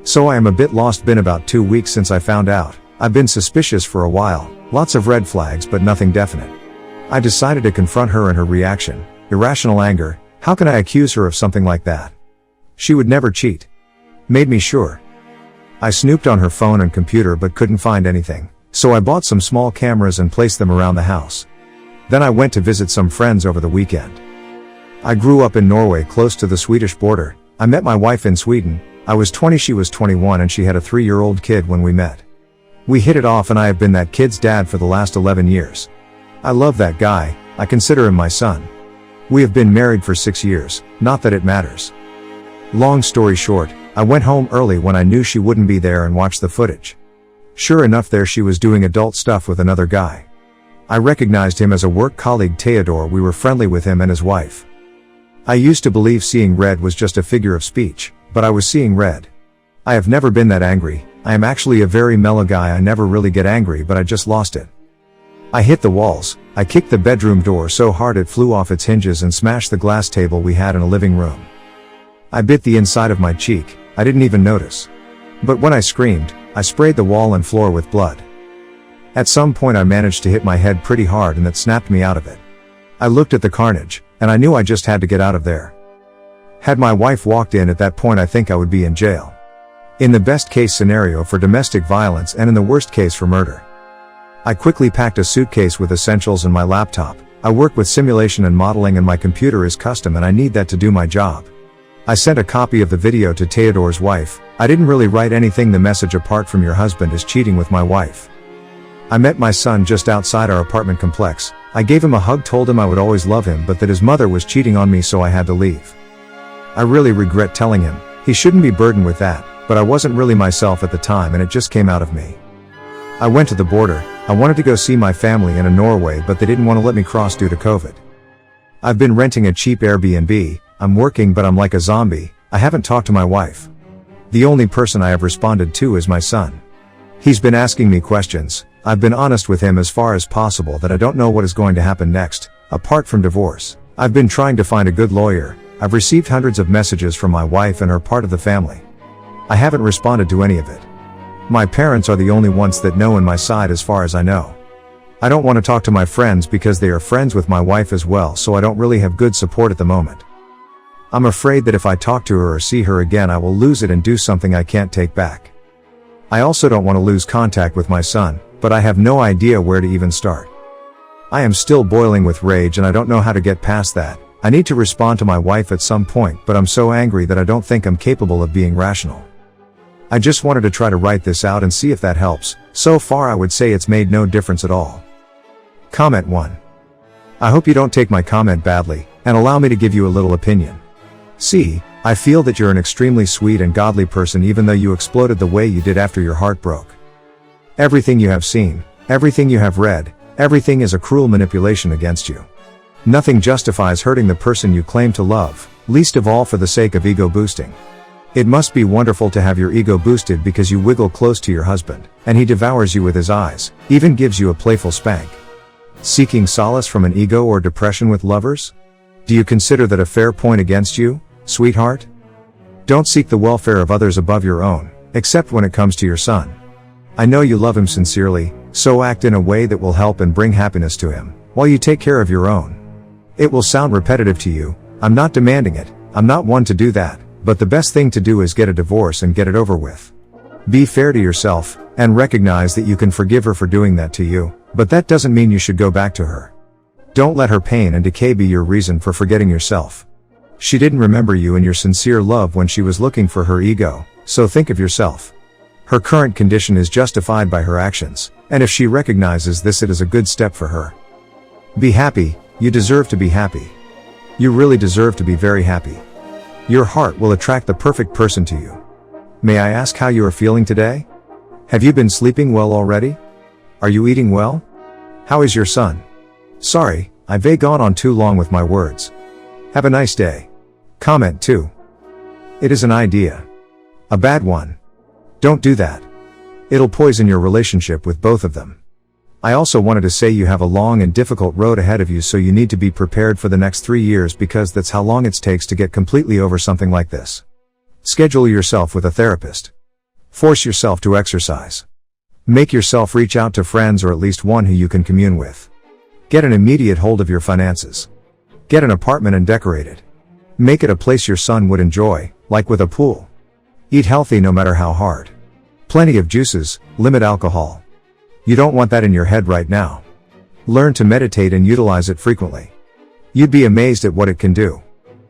So I am a bit lost. Been about 2 weeks since I found out. I've been suspicious for a while, lots of red flags but nothing definite. I decided to confront her and her reaction, irrational anger. How can I accuse her of something like that? She would never cheat. Made me sure. I snooped on her phone and computer but couldn't find anything, so I bought some small cameras and placed them around the house. Then I went to visit some friends over the weekend. I grew up in Norway close to the Swedish border. I met my wife in Sweden. I was 20, she was 21, and she had a 3-year-old kid when we met. We hit it off and I have been that kid's dad for the last 11 years. I love that guy, I consider him my son. We have been married for 6 years, not that it matters. Long story short, I went home early when I knew she wouldn't be there and watched the footage. Sure enough, there she was doing adult stuff with another guy. I recognized him as a work colleague, Theodore. We were friendly with him and his wife. I used to believe seeing red was just a figure of speech, but I was seeing red. I have never been that angry. I am actually a very mellow guy. I never really get angry, but I just lost it. I hit the walls. I kicked the bedroom door so hard it flew off its hinges and smashed the glass table we had in a living room. I bit the inside of my cheek. I didn't even notice. But when I screamed, I sprayed the wall and floor with blood. At some point I managed to hit my head pretty hard and that snapped me out of it. I looked at the carnage, and I knew I just had to get out of there. Had my wife walked in at that point, I think I would be in jail. In the best case scenario for domestic violence and in the worst case for murder. I quickly packed a suitcase with essentials and my laptop. I work with simulation and modeling and my computer is custom and I need that to do my job. I sent a copy of the video to Theodore's wife. I didn't really write anything. The message: apart from your husband is cheating with my wife. I met my son just outside our apartment complex. I gave him a hug, told him I would always love him but that his mother was cheating on me, so I had to leave. I really regret telling him. He shouldn't be burdened with that, but I wasn't really myself at the time and it just came out of me. I went to the border. I wanted to go see my family in Norway, but they didn't want to let me cross due to COVID. I've been renting a cheap Airbnb. I'm working but I'm like a zombie. I haven't talked to my wife. The only person I have responded to is my son. He's been asking me questions. I've been honest with him as far as possible that I don't know what is going to happen next, apart from divorce. I've been trying to find a good lawyer. I've received hundreds of messages from my wife and her part of the family. I haven't responded to any of it. My parents are the only ones that know on my side as far as I know. I don't want to talk to my friends because they are friends with my wife as well, so I don't really have good support at the moment. I'm afraid that if I talk to her or see her again, I will lose it and do something I can't take back. I also don't want to lose contact with my son, but I have no idea where to even start. I am still boiling with rage and I don't know how to get past that. I need to respond to my wife at some point, but I'm so angry that I don't think I'm capable of being rational. I just wanted to try to write this out and see if that helps. So far I would say it's made no difference at all. Comment 1. I hope you don't take my comment badly, and allow me to give you a little opinion. See, I feel that you're an extremely sweet and godly person even though you exploded the way you did after your heart broke. Everything you have seen, everything you have read, everything is a cruel manipulation against you. Nothing justifies hurting the person you claim to love, least of all for the sake of ego boosting. It must be wonderful to have your ego boosted because you wiggle close to your husband, and he devours you with his eyes, even gives you a playful spank. Seeking solace from an ego or depression with lovers? Do you consider that a fair point against you, sweetheart? Don't seek the welfare of others above your own, except when it comes to your son. I know you love him sincerely, so act in a way that will help and bring happiness to him, while you take care of your own. It will sound repetitive to you. I'm not demanding it. I'm not one to do that. But the best thing to do is get a divorce and get it over with. Be fair to yourself, and recognize that you can forgive her for doing that to you, but that doesn't mean you should go back to her. Don't let her pain and decay be your reason for forgetting yourself. She didn't remember you and your sincere love when she was looking for her ego, so think of yourself. Her current condition is justified by her actions, and if she recognizes this, it is a good step for her. Be happy. You deserve to be happy. You really deserve to be very happy. Your heart will attract the perfect person to you. May I ask how you are feeling today? Have you been sleeping well already? Are you eating well? How is your son? Sorry, I've gone on too long with my words. Have a nice day. Comment 2. It is an idea. A bad one. Don't do that. It'll poison your relationship with both of them. I also wanted to say you have a long and difficult road ahead of you, so you need to be prepared for the next 3 years because that's how long it takes to get completely over something like this. Schedule yourself with a therapist. Force yourself to exercise. Make yourself reach out to friends or at least one who you can commune with. Get an immediate hold of your finances. Get an apartment and decorate it. Make it a place your son would enjoy, like with a pool. Eat healthy no matter how hard. Plenty of juices, limit alcohol. You don't want that in your head right now. Learn to meditate and utilize it frequently. You'd be amazed at what it can do.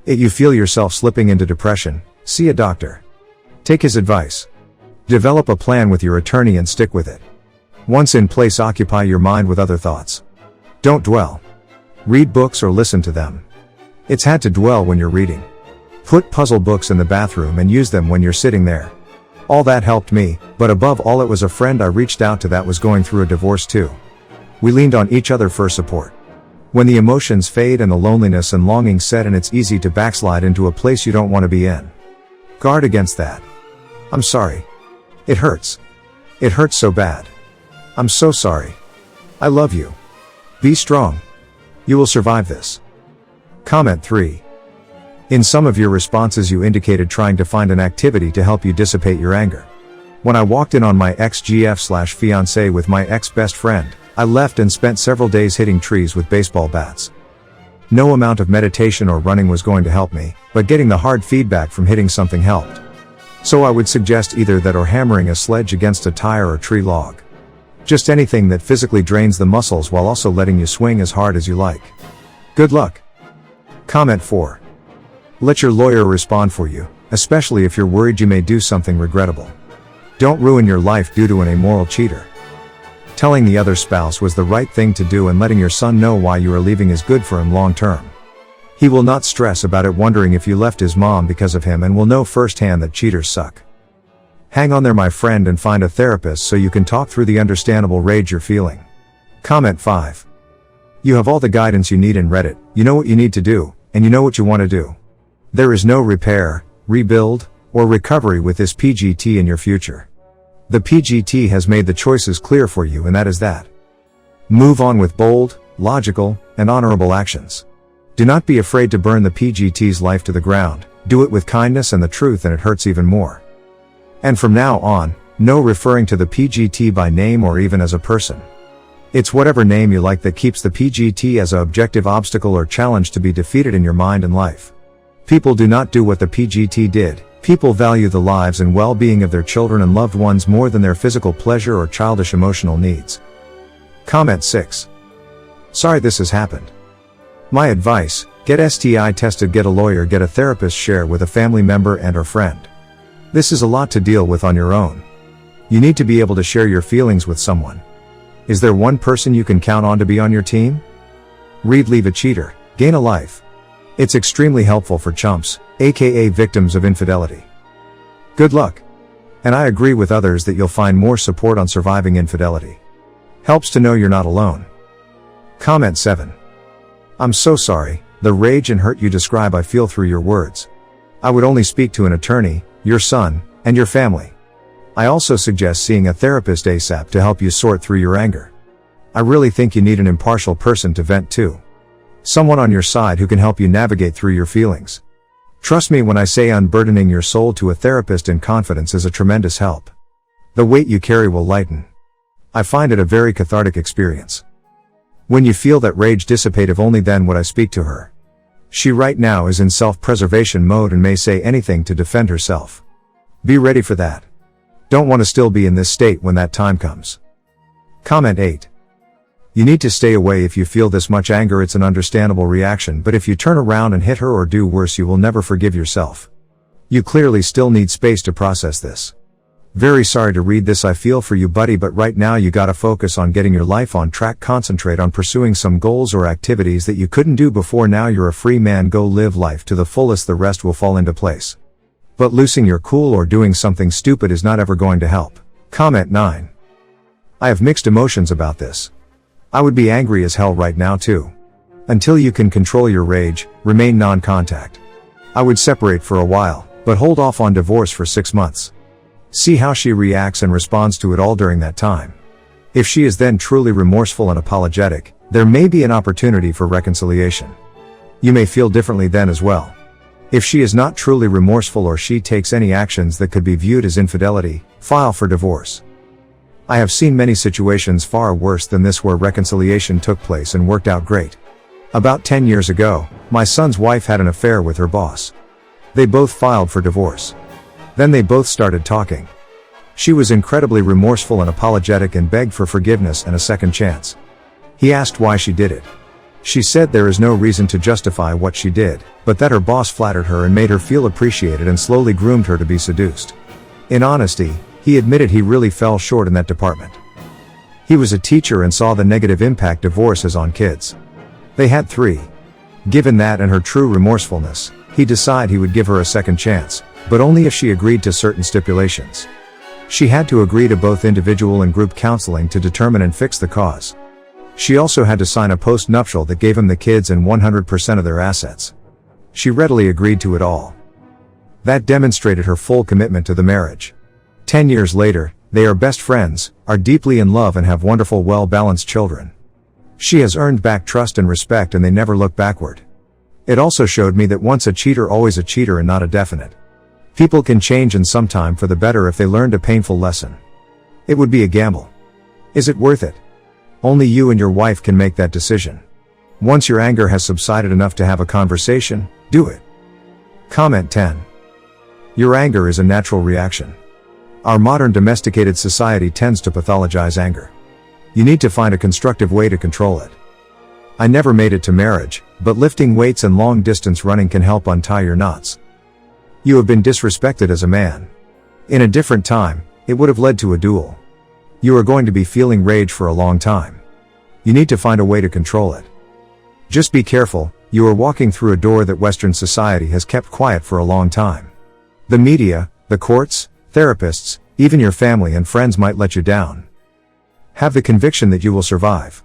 If you feel yourself slipping into depression, see a doctor. Take his advice. Develop a plan with your attorney and stick with it. Once in place, occupy your mind with other thoughts. Don't dwell. Read books or listen to them. It's had to dwell when you're reading. Put puzzle books in the bathroom and use them when you're sitting there. All that helped me, but above all it was a friend I reached out to that was going through a divorce too. We leaned on each other for support. When the emotions fade and the loneliness and longing set in, it's easy to backslide into a place you don't want to be in. Guard against that. I'm sorry. It hurts. It hurts so bad. I'm so sorry. I love you. Be strong. You will survive this. Comment 3. In some of your responses you indicated trying to find an activity to help you dissipate your anger. When I walked in on my ex-GF/fiancé with my ex-best friend, I left and spent several days hitting trees with baseball bats. No amount of meditation or running was going to help me, but getting the hard feedback from hitting something helped. So I would suggest either that or hammering a sledge against a tire or tree log. Just anything that physically drains the muscles while also letting you swing as hard as you like. Good luck. Comment 4. Let your lawyer respond for you, especially if you're worried you may do something regrettable. Don't ruin your life due to an immoral cheater. Telling the other spouse was the right thing to do, and letting your son know why you are leaving is good for him long term. He will not stress about it wondering if you left his mom because of him, and will know firsthand that cheaters suck. Hang on there, my friend, and find a therapist so you can talk through the understandable rage you're feeling. Comment 5. You have all the guidance you need in Reddit, you know what you need to do, and you know what you want to do. There is no repair, rebuild, or recovery with this PGT in your future. The PGT has made the choices clear for you, and that is that. Move on with bold, logical, and honorable actions. Do not be afraid to burn the PGT's life to the ground. Do it with kindness and the truth, and it hurts even more. And from now on, no referring to the PGT by name or even as a person. It's whatever name you like that keeps the PGT as an objective obstacle or challenge to be defeated in your mind and life. People do not do what the PGT did. People value the lives and well-being of their children and loved ones more than their physical pleasure or childish emotional needs. Comment 6. Sorry this has happened. My advice: get STI tested, get a lawyer, get a therapist, share with a family member and or friend. This is a lot to deal with on your own. You need to be able to share your feelings with someone. Is there one person you can count on to be on your team? Read Leave a Cheater, Gain a Life. It's extremely helpful for chumps, aka victims of infidelity. Good luck. And I agree with others that you'll find more support on surviving infidelity. Helps to know you're not alone. Comment 7. I'm so sorry, the rage and hurt you describe I feel through your words. I would only speak to an attorney, your son, and your family. I also suggest seeing a therapist ASAP to help you sort through your anger. I really think you need an impartial person to vent to. Someone on your side who can help you navigate through your feelings. Trust me when I say unburdening your soul to a therapist in confidence is a tremendous help. The weight you carry will lighten. I find it a very cathartic experience. When you feel that rage dissipate, if only then would I speak to her. She right now is in self-preservation mode and may say anything to defend herself. Be ready for that. Don't want to still be in this state when that time comes. Comment 8. You need to stay away if you feel this much anger. It's an understandable reaction, but if you turn around and hit her or do worse, you will never forgive yourself. You clearly still need space to process this. Very sorry to read this, I feel for you buddy, but right now you gotta focus on getting your life on track, concentrate on pursuing some goals or activities that you couldn't do before. Now you're a free man, go live life to the fullest, the rest will fall into place. But losing your cool or doing something stupid is not ever going to help. Comment 9. I have mixed emotions about this. I would be angry as hell right now too. Until you can control your rage, remain non-contact. I would separate for a while, but hold off on divorce for 6 months. See how she reacts and responds to it all during that time. If she is then truly remorseful and apologetic, there may be an opportunity for reconciliation. You may feel differently then as well. If she is not truly remorseful or she takes any actions that could be viewed as infidelity, file for divorce. I have seen many situations far worse than this where reconciliation took place and worked out great. About 10 years ago, my son's wife had an affair with her boss. They both filed for divorce. Then they both started talking. She was incredibly remorseful and apologetic and begged for forgiveness and a second chance. He asked why she did it. She said there is no reason to justify what she did, but that her boss flattered her and made her feel appreciated and slowly groomed her to be seduced. In honesty, he admitted he really fell short in that department. He was a teacher and saw the negative impact divorce has on kids. They had 3. Given that and her true remorsefulness, he decided he would give her a second chance, but only if she agreed to certain stipulations. She had to agree to both individual and group counseling to determine and fix the cause. She also had to sign a post-nuptial that gave him the kids and 100% of their assets. She readily agreed to it all. That demonstrated her full commitment to the marriage. 10 years later, they are best friends, are deeply in love and have wonderful well-balanced children. She has earned back trust and respect and they never look backward. It also showed me that once a cheater always a cheater and not a definite. People can change and sometime for the better if they learned a painful lesson. It would be a gamble. Is it worth it? Only you and your wife can make that decision. Once your anger has subsided enough to have a conversation, do it. Comment 10. Your anger is a natural reaction. Our modern domesticated society tends to pathologize anger. You need to find a constructive way to control it. I never made it to marriage, but lifting weights and long distance running can help untie your knots. You have been disrespected as a man. In a different time, it would have led to a duel. You are going to be feeling rage for a long time. You need to find a way to control it. Just be careful, you are walking through a door that Western society has kept quiet for a long time. The media, the courts, therapists, even your family and friends might let you down. Have the conviction that you will survive.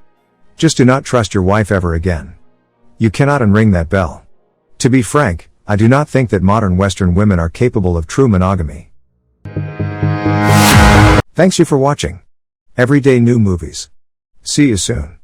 Just do not trust your wife ever again. You cannot unring that bell. To be frank, I do not think that modern Western women are capable of true monogamy. Thanks you for watching. Everyday new movies. See you soon.